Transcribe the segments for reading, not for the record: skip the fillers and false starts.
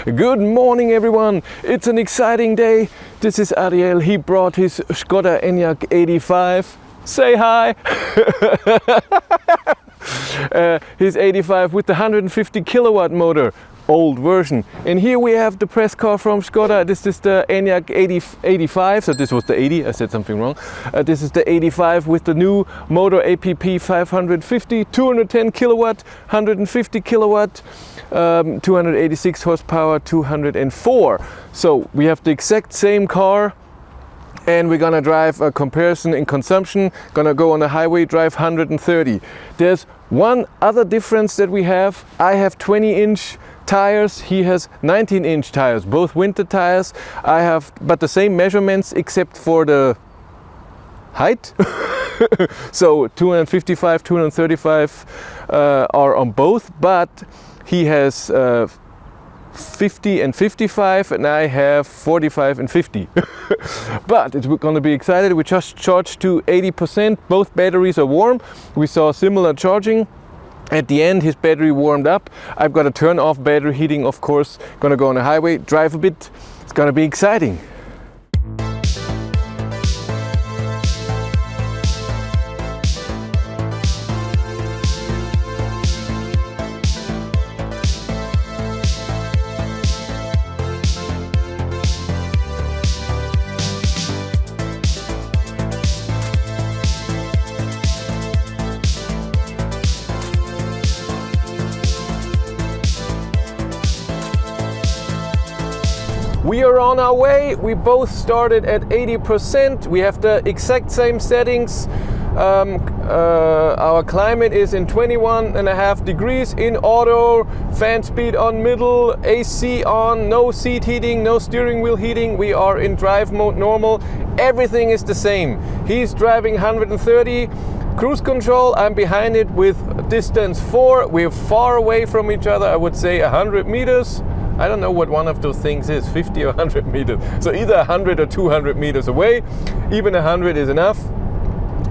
Good morning everyone, it's an exciting day. This is Ariel, he brought his Skoda Enyaq 85. Say hi! His 85 with the 150 kilowatt motor, old version. And here we have the press car from Skoda. This is the Enyaq 85, so this was the 80, I said something wrong. This is the 85 with the new motor APP 550, 210 kilowatt, 150 kilowatt, 286 horsepower, 204. So we have the exact same car, and we're gonna drive a comparison in consumption. Gonna go on the highway, drive 130. There's one other difference that we have. I have 20-inch tires, he has 19-inch tires, both winter tires. I have but the same measurements except for the height. So 255, 235 are on both, but he has 50 and 55 and I have 45 and 50. But it's going to be excited. We just charged to 80%. Both batteries are warm. We saw similar charging. At the end his battery warmed up. I've got to turn off battery heating, of course. Gonna go on the highway, drive a bit. It's gonna be exciting. We are on our way. We both started at 80%. We have the exact same settings. Our climate is in 21.5 degrees in auto, fan speed on middle, AC on, no seat heating, no steering wheel heating. We are in drive mode normal. Everything is the same. He's driving 130. Cruise control, I'm behind it with distance 4. We're far away from each other, I would say 100 meters. I don't know what one of those things is, 50 or 100 meters. So either 100 or 200 meters away. Even 100 is enough.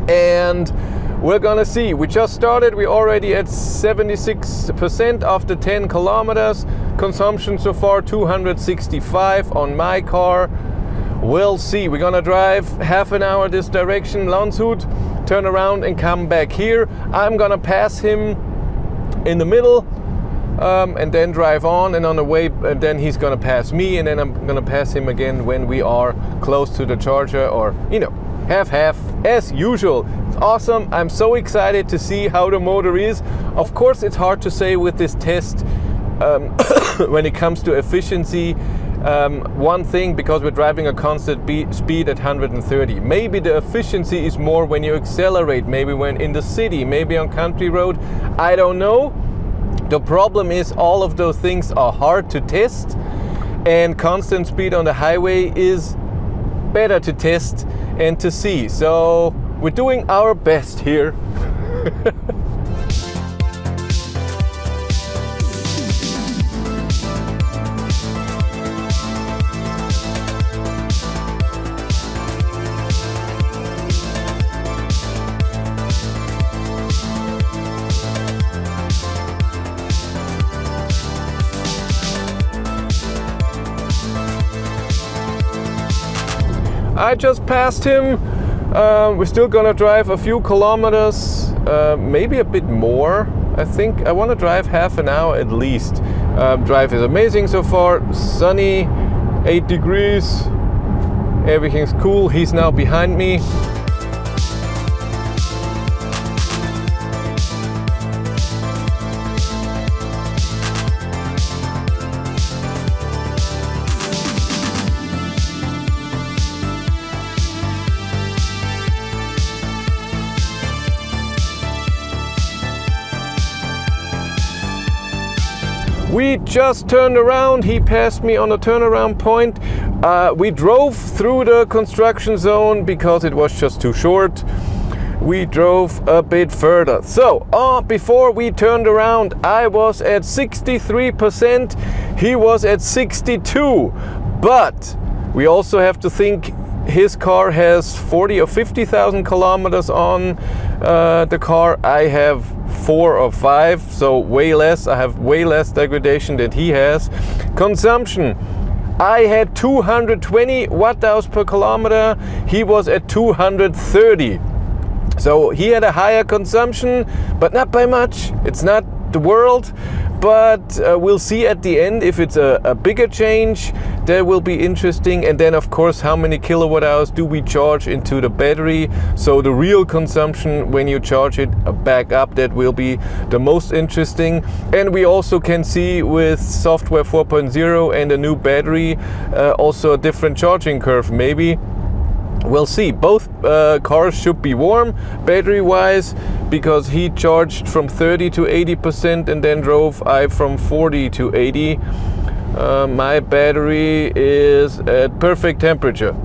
And we're gonna see. We just started, we're already at 76% after 10 kilometers. Consumption so far 265 on my car. We'll see. We're gonna drive half an hour this direction, Landshut, turn around and come back here. I'm gonna pass him in the middle. And then drive on, and on the way, and then he's gonna pass me, and then I'm gonna pass him again when we are close to the charger, or you know, half as usual. It's awesome. I'm so excited to see how the motor is. Of course it's hard to say with this test when it comes to efficiency. One thing, because we're driving a constant speed at 130. Maybe the efficiency is more when you accelerate, maybe when in the city, maybe on country road, I don't know. The problem is all of those things are hard to test, and constant speed on the highway is better to test and to see. So we're doing our best here. I just passed him. We're still gonna drive a few kilometers, maybe a bit more. I think I want to drive half an hour at least. Drive is amazing so far. Sunny, 8 degrees. Everything's cool. He's now behind me. We just turned around, he passed me on a turnaround point. We drove through the construction zone because it was just too short. We drove a bit further. So, before we turned around, I was at 63%, he was at 62%. But we also have to think his car has 40 or 50,000 kilometers on the car. I have 4 or 5, so way less. I have way less degradation than he has. Consumption. I had 220 watt-hours per kilometer. He was at 230. So he had a higher consumption, but not by much. It's not the world, but we'll see at the end if it's a bigger change. That will be interesting. And then of course, how many kilowatt hours do we charge into the battery? So the real consumption when you charge it back up, that will be the most interesting. And we also can see with software 4.0 and a new battery, also a different charging curve maybe. We'll see. Both cars should be warm battery wise, because he charged from 30 to 80% and then drove I from 40 to 80. My battery is at perfect temperature.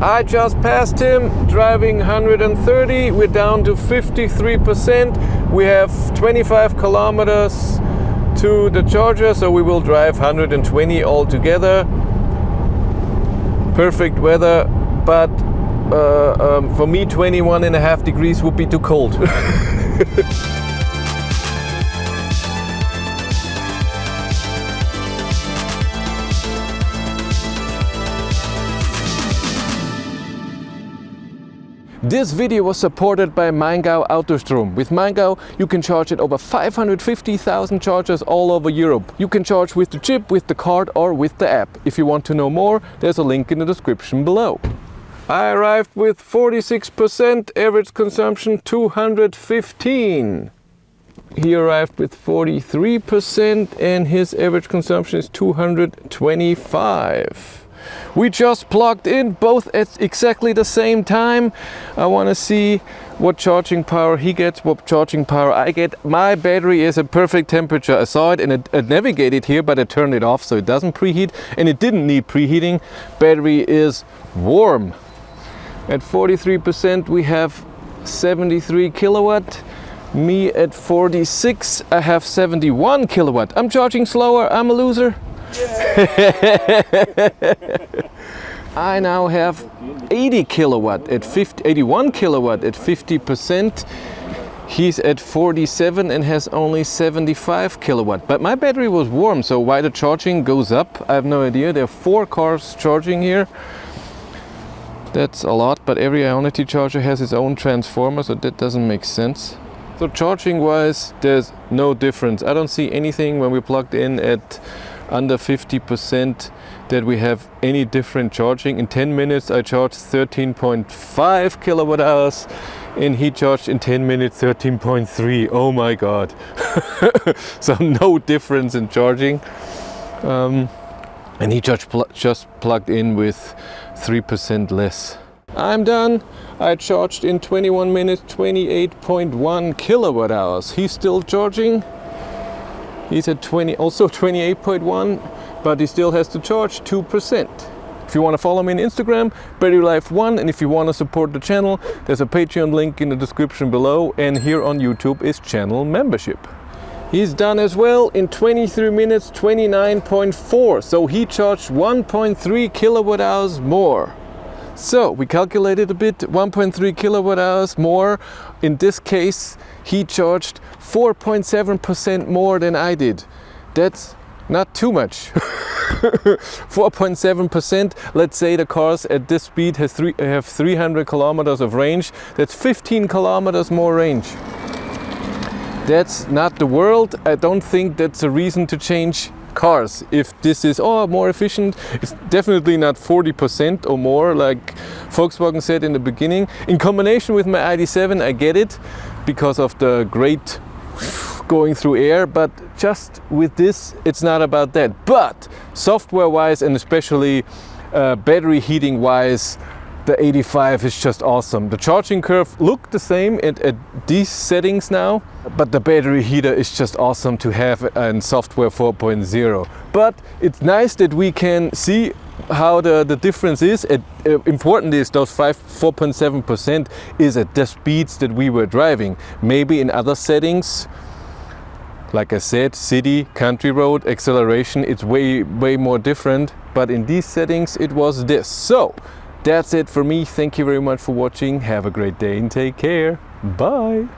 I just passed him driving 130. We're down to 53%. We have 25 kilometers to the charger, so we will drive 120 altogether. Perfect weather, but for me 21.5 degrees would be too cold. This video was supported by Maingau Autostrom. With Maingau, you can charge at over 550,000 chargers all over Europe. You can charge with the chip, with the card, or with the app. If you want to know more, there's a link in the description below. I arrived with 46%, average consumption 215. He arrived with 43% and his average consumption is 225. We just plugged in both at exactly the same time. I want to see what charging power he gets, what charging power I get. My battery is at perfect temperature. I saw it and it navigated here, but I turned it off so it doesn't preheat, and it didn't need preheating. Battery is warm. At 43% we have 73 kilowatt. Me at 46, I have 71 kilowatt. I'm charging slower, I'm a loser. I now have 80 kilowatt at 81 kilowatt at 50%. He's at 47 and has only 75 kilowatt. But my battery was warm, so why the charging goes up, I have no idea. There are 4 cars charging here. That's a lot, but every Ionity charger has its own transformer, so that doesn't make sense. So charging wise, there's no difference. I don't see anything when we plugged in at under 50% that we have any different charging. In 10 minutes I charged 13.5 kilowatt hours and he charged in 10 minutes 13.3. Oh my god. So no difference in charging. And he just plugged in with 3% less. I'm done. I charged in 21 minutes 28.1 kilowatt hours. He's still charging. He's at also 28.1, but he still has to charge 2%. If you want to follow me on Instagram, BatteryLife1, and if you want to support the channel, there's a Patreon link in the description below, and here on YouTube is channel membership. He's done as well in 23 minutes 29.4, so he charged 1.3 kilowatt hours more. So we calculated a bit, 1.3 kilowatt hours more. In this case, he charged 4.7% more than I did. That's not too much. 4.7%. Let's say the cars at this speed have 300 kilometers of range. That's 15 kilometers more range. That's not the world. I don't think that's a reason to change cars. If this is more efficient, it's definitely not 40% or more like Volkswagen said in the beginning. In combination with my ID.7, I get it because of the great going through air, but just with this it's not about that. But software wise and especially battery heating wise, the 85 is just awesome. The charging curve looked the same at these settings now, but the battery heater is just awesome to have in software 4.0. But it's nice that we can see how the difference is. Important is those 4.7% is at the speeds that we were driving. Maybe in other settings, like I said, city, country road, acceleration, it's way more different. But in these settings, it was this. So that's it for me. Thank you very much for watching. Have a great day and take care. Bye.